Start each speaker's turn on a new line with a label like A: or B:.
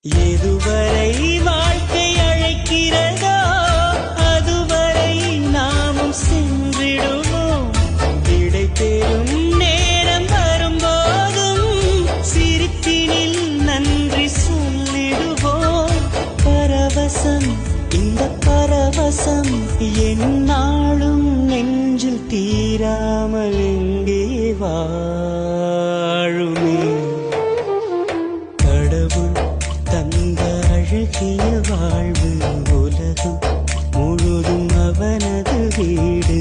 A: எதுவரை வாழ்க்கை அழைக்கிறதோ அதுவரை நாமும் சென்றிடுவோம். விடை பெறும் நேரம் வரும்போதும் சிரிப்பினில் நன்றி சொல்லிடுவோம். பரவசம், இந்த பரவசம் எந்நாளும் நெஞ்சில் தீராமல் எங்கே வாழுமே. கடவுள் தந்த அழகிய வாழ்வு உலகம் முழுதும் அவனது வீடு.